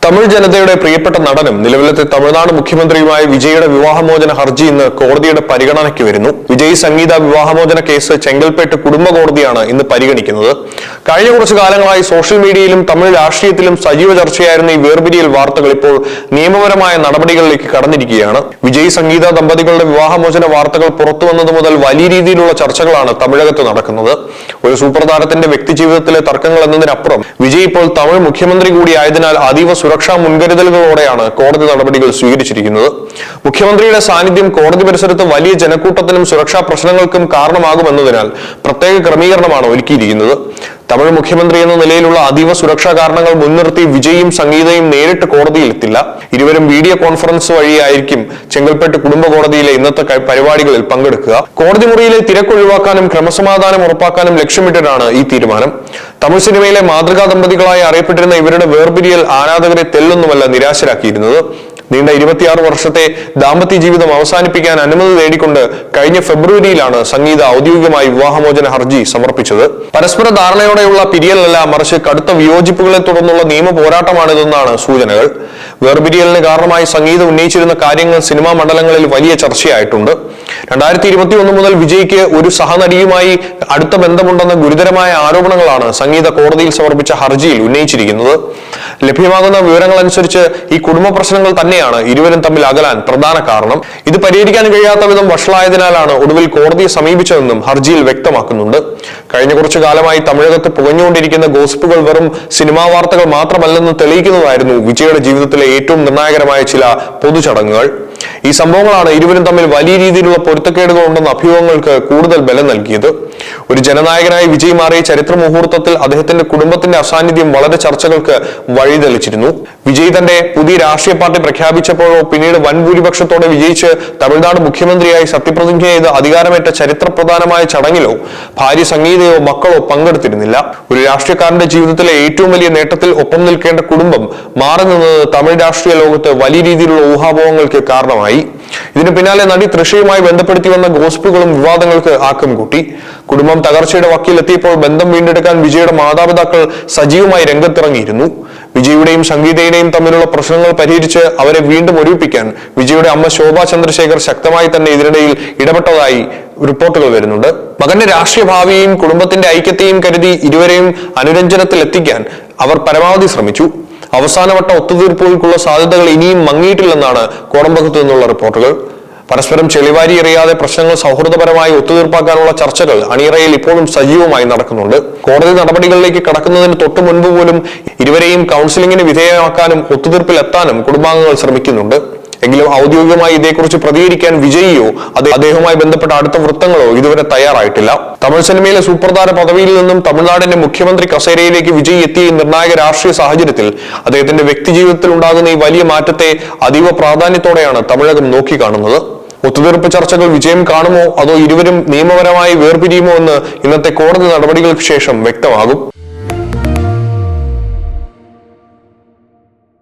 തമിഴ് ജനതയുടെ പ്രിയപ്പെട്ട നടനും നിലവിലത്തെ തമിഴ്നാട് മുഖ്യമന്ത്രിയുമായ വിജയുടെ വിവാഹമോചന ഹർജി ഇന്ന് കോടതിയുടെ പരിഗണനയ്ക്ക് വരുന്നു. വിജയ് സംഗീത വിവാഹമോചന കേസ് ചെങ്കൽപ്പേട്ട് കുടുംബ കോടതിയാണ് ഇന്ന് പരിഗണിക്കുന്നത്. കഴിഞ്ഞ കുറച്ചു കാലങ്ങളായി സോഷ്യൽ മീഡിയയിലും തമിഴ് രാഷ്ട്രീയത്തിലും സജീവ ചർച്ചയായിരുന്ന ഈ വേർപിരിയൽ വാർത്തകൾ ഇപ്പോൾ നിയമപരമായ നടപടികളിലേക്ക് കടന്നിരിക്കുകയാണ്. വിജയ് സംഗീത ദമ്പതികളുടെ വിവാഹമോചന വാർത്തകൾ പുറത്തു വന്നത് മുതൽ വലിയ രീതിയിലുള്ള ചർച്ചകളാണ് തമിഴകത്ത് നടക്കുന്നത്. ഒരു സൂപ്പർ താരത്തിന്റെ വ്യക്തിജീവിതത്തിലെ തർക്കങ്ങൾ എന്നതിനപ്പുറം വിജയ് ഇപ്പോൾ തമിഴ് മുഖ്യമന്ത്രി കൂടിയായതിനാൽ അതീവ സുരക്ഷാ മുൻകരുതലുകളോടെയാണ് കോടതി നടപടികൾ സ്വീകരിച്ചിരിക്കുന്നത്. മുഖ്യമന്ത്രിയുടെ സാന്നിധ്യം കോടതി പരിസരത്ത് വലിയ ജനക്കൂട്ടത്തിനും സുരക്ഷാ പ്രശ്നങ്ങൾക്കും കാരണമാകുമെന്നതിനാൽ പ്രത്യേക ക്രമീകരണമാണ് ഒരുക്കിയിരിക്കുന്നത്. തമിഴ് മുഖ്യമന്ത്രി എന്ന നിലയിലുള്ള അതീവ സുരക്ഷാ കാരണങ്ങൾ മുൻനിർത്തി വിജയും സംഗീതയും നേരിട്ട് കോടതിയിലെത്തില്ല. ഇരുവരും വീഡിയോ കോൺഫറൻസ് വഴിയായിരിക്കും ചെങ്കൽപ്പേട്ട് കുടുംബ കോടതിയിലെ ഇന്നത്തെ പരിപാടികളിൽ പങ്കെടുക്കുക. കോടതി മുറിയിലെ തിരക്കൊഴിവാക്കാനും ക്രമസമാധാനം ഉറപ്പാക്കാനും ലക്ഷ്യമിട്ടിട്ടാണ് ഈ തീരുമാനം. തമിഴ് സിനിമയിലെ മാതൃകാ ദമ്പതികളായി അറിയപ്പെട്ടിരുന്ന ഇവരുടെ വേർപിരിയൽ ആരാധകരെ തെല്ലൊന്നുമല്ല നിരാശരാക്കിയിരുന്നത്. നീണ്ട 26 വർഷത്തെ ദാമ്പത്യ ജീവിതം അവസാനിപ്പിക്കാൻ അനുമതി നേടിക്കൊണ്ട് കഴിഞ്ഞ ഫെബ്രുവരിയിലാണ് സംഗീത ഔദ്യോഗികമായി വിവാഹമോചന ഹർജി സമർപ്പിച്ചത്. പരസ്പര ധാരണയോടെയുള്ള പിരിയലല്ല, മറിച്ച് കടുത്ത വിയോജിപ്പുകളെ തുടർന്നുള്ള നിയമ പോരാട്ടമാണിതെന്നാണ് സൂചനകൾ. വേർപിരിയലിന് കാരണമായി സംഗീത ഉന്നയിച്ചിരുന്ന കാര്യങ്ങൾ സിനിമാ മണ്ഡലങ്ങളിൽ വലിയ ചർച്ചയായിട്ടുണ്ട്. 2021 മുതൽ വിജയ്ക്ക് ഒരു സഹനടിയുമായി അടുത്ത ബന്ധമുണ്ടെന്ന ഗുരുതരമായ ആരോപണങ്ങളാണ് സംഗീത കോടതിയിൽ സമർപ്പിച്ച ഹർജിയിൽ ഉന്നയിച്ചിരിക്കുന്നത്. ലഭ്യമാകുന്ന വിവരങ്ങളനുസരിച്ച് ഈ കുടുംബ പ്രശ്നങ്ങൾ തന്നെയാണ് ഇരുവരും തമ്മിൽ അകലാൻ പ്രധാന കാരണം. ഇത് പരിഹരിക്കാൻ കഴിയാത്ത വിധം വഷളായതിനാലാണ് ഒടുവിൽ കോടതിയെ സമീപിച്ചതെന്നും ഹർജിയിൽ വ്യക്തമാക്കുന്നുണ്ട്. കഴിഞ്ഞ കുറച്ചു കാലമായി തമിഴകത്ത് പുകഞ്ഞുകൊണ്ടിരിക്കുന്ന ഗോസിപ്പുകൾ വെറും സിനിമാ വാർത്തകൾ മാത്രമല്ലെന്ന് തെളിയിക്കുന്നതായിരുന്നു വിജയുടെ ജീവിതത്തിലെ ഏറ്റവും നിർണായകരമായ ചില പൊതുചടങ്ങുകൾ. ഈ സംഭവങ്ങളാണ് ഇരുവരും തമ്മിൽ വലിയ രീതിയിലുള്ള പൊരുത്തക്കേടുകൾ ഉണ്ടെന്ന അഭ്യൂഹങ്ങൾക്ക് കൂടുതൽ ബലം നൽകിയത്. ഒരു ജനനായകനായി വിജയ് മാറിയ ചരിത്ര മുഹൂർത്തത്തിൽ അദ്ദേഹത്തിന്റെ കുടുംബത്തിന്റെ അസാന്നിധ്യം വളരെ ചർച്ചകൾക്ക് വഴിതെളിച്ചിരുന്നു. വിജയ് തന്റെ പുതിയ രാഷ്ട്രീയ പാർട്ടി പ്രഖ്യാപിച്ചപ്പോഴോ പിന്നീട് വൻ ഭൂരിപക്ഷത്തോടെ വിജയിച്ച് തമിഴ്നാട് മുഖ്യമന്ത്രിയായി സത്യപ്രതിജ്ഞ ചെയ്ത് അധികാരമേറ്റ ചരിത്രപ്രധാനമായ ചടങ്ങിലോ ഭാര്യ സംഗീതയോ മക്കളോ പങ്കെടുത്തിരുന്നില്ല. ഒരു രാഷ്ട്രീയക്കാരന്റെ ജീവിതത്തിലെ ഏറ്റവും വലിയ നേട്ടത്തിൽ ഒപ്പം നിൽക്കേണ്ട കുടുംബം മാറി നിന്നത് തമിഴ് രാഷ്ട്രീയ ലോകത്ത് വലിയ രീതിയിലുള്ള ഊഹാപോഹങ്ങൾക്ക് കാരണമായി. ഇതിന് പിന്നാലെ നടി തൃഷയുമായി ബന്ധപ്പെടുത്തി വന്ന ഗോസിപ്പുകളും വിവാദങ്ങൾക്ക് ആക്കം കൂട്ടി. കുടുംബം തകർച്ചയുടെ വക്കിലെത്തിയപ്പോൾ ബന്ധം വീണ്ടെടുക്കാൻ വിജയുടെ മാതാപിതാക്കൾ സജീവമായി രംഗത്തിറങ്ങിയിരുന്നു. വിജയുടെയും സംഗീതയുടെയും തമ്മിലുള്ള പ്രശ്നങ്ങൾ പരിഹരിച്ച് അവരെ വീണ്ടും ഒരുമിപ്പിക്കാൻ വിജയുടെ അമ്മ ശോഭ ചന്ദ്രശേഖർ ശക്തമായി തന്നെ ഇതിനിടയിൽ ഇടപെട്ടതായി റിപ്പോർട്ടുകൾ വരുന്നുണ്ട്. മകന്റെ രാഷ്ട്രീയ ഭാവിയെയും കുടുംബത്തിന്റെ ഐക്യത്തെയും കരുതി ഇരുവരെയും അനുരഞ്ജനത്തിൽ എത്തിക്കാൻ അവർ പരമാവധി ശ്രമിച്ചു. അവസാനവട്ട ഒത്തുതീർപ്പുകൾക്കുള്ള സാധ്യതകൾ ഇനിയും മങ്ങിയിട്ടില്ലെന്നാണ് കോടമ്പകത്തു നിന്നുള്ള റിപ്പോർട്ടുകൾ. പരസ്പരം ചെളിവാരി എറിയാതെ പ്രശ്നങ്ങൾ സൗഹൃദപരമായി ഒത്തുതീർപ്പാക്കാനുള്ള ചർച്ചകൾ അണിയറയിൽ ഇപ്പോഴും സജീവമായി നടക്കുന്നുണ്ട്. കോടതി നടപടികളിലേക്ക് കടക്കുന്നതിന് തൊട്ടു മുൻപ് പോലും ഇരുവരെയും കൗൺസിലിംഗിന് വിധേയമാക്കാനും ഒത്തുതീർപ്പിലെത്താനും കുടുംബാംഗങ്ങൾ ശ്രമിക്കുന്നുണ്ട്. എങ്കിലും ഔദ്യോഗികമായി ഇതേക്കുറിച്ച് പ്രതികരിക്കാൻ വിജയിയോ അദ്ദേഹവുമായി ബന്ധപ്പെട്ട അടുത്ത വൃത്തങ്ങളോ ഇതുവരെ തയ്യാറായിട്ടില്ല. തമിഴ് സിനിമയിലെ സൂപ്പർ താര പദവിയിൽ നിന്നും തമിഴ്നാടിന്റെ മുഖ്യമന്ത്രി കസേരയിലേക്ക് വിജയ് എത്തിയ നിർണായക രാഷ്ട്രീയ സാഹചര്യത്തിൽ അദ്ദേഹത്തിന്റെ വ്യക്തിജീവിതത്തിൽ ഉണ്ടാകുന്ന ഈ വലിയ മാറ്റത്തെ അതീവ പ്രാധാന്യത്തോടെയാണ് തമിഴകം നോക്കിക്കാണുന്നത്. ഒത്തുതീർപ്പ് ചർച്ചകൾ വിജയം കാണുമോ അതോ ഇരുവരും നിയമപരമായി വേർപിരിയുമോ എന്ന് ഇന്നത്തെ കോടതി നടപടികൾക്ക് ശേഷം വ്യക്തമാകും.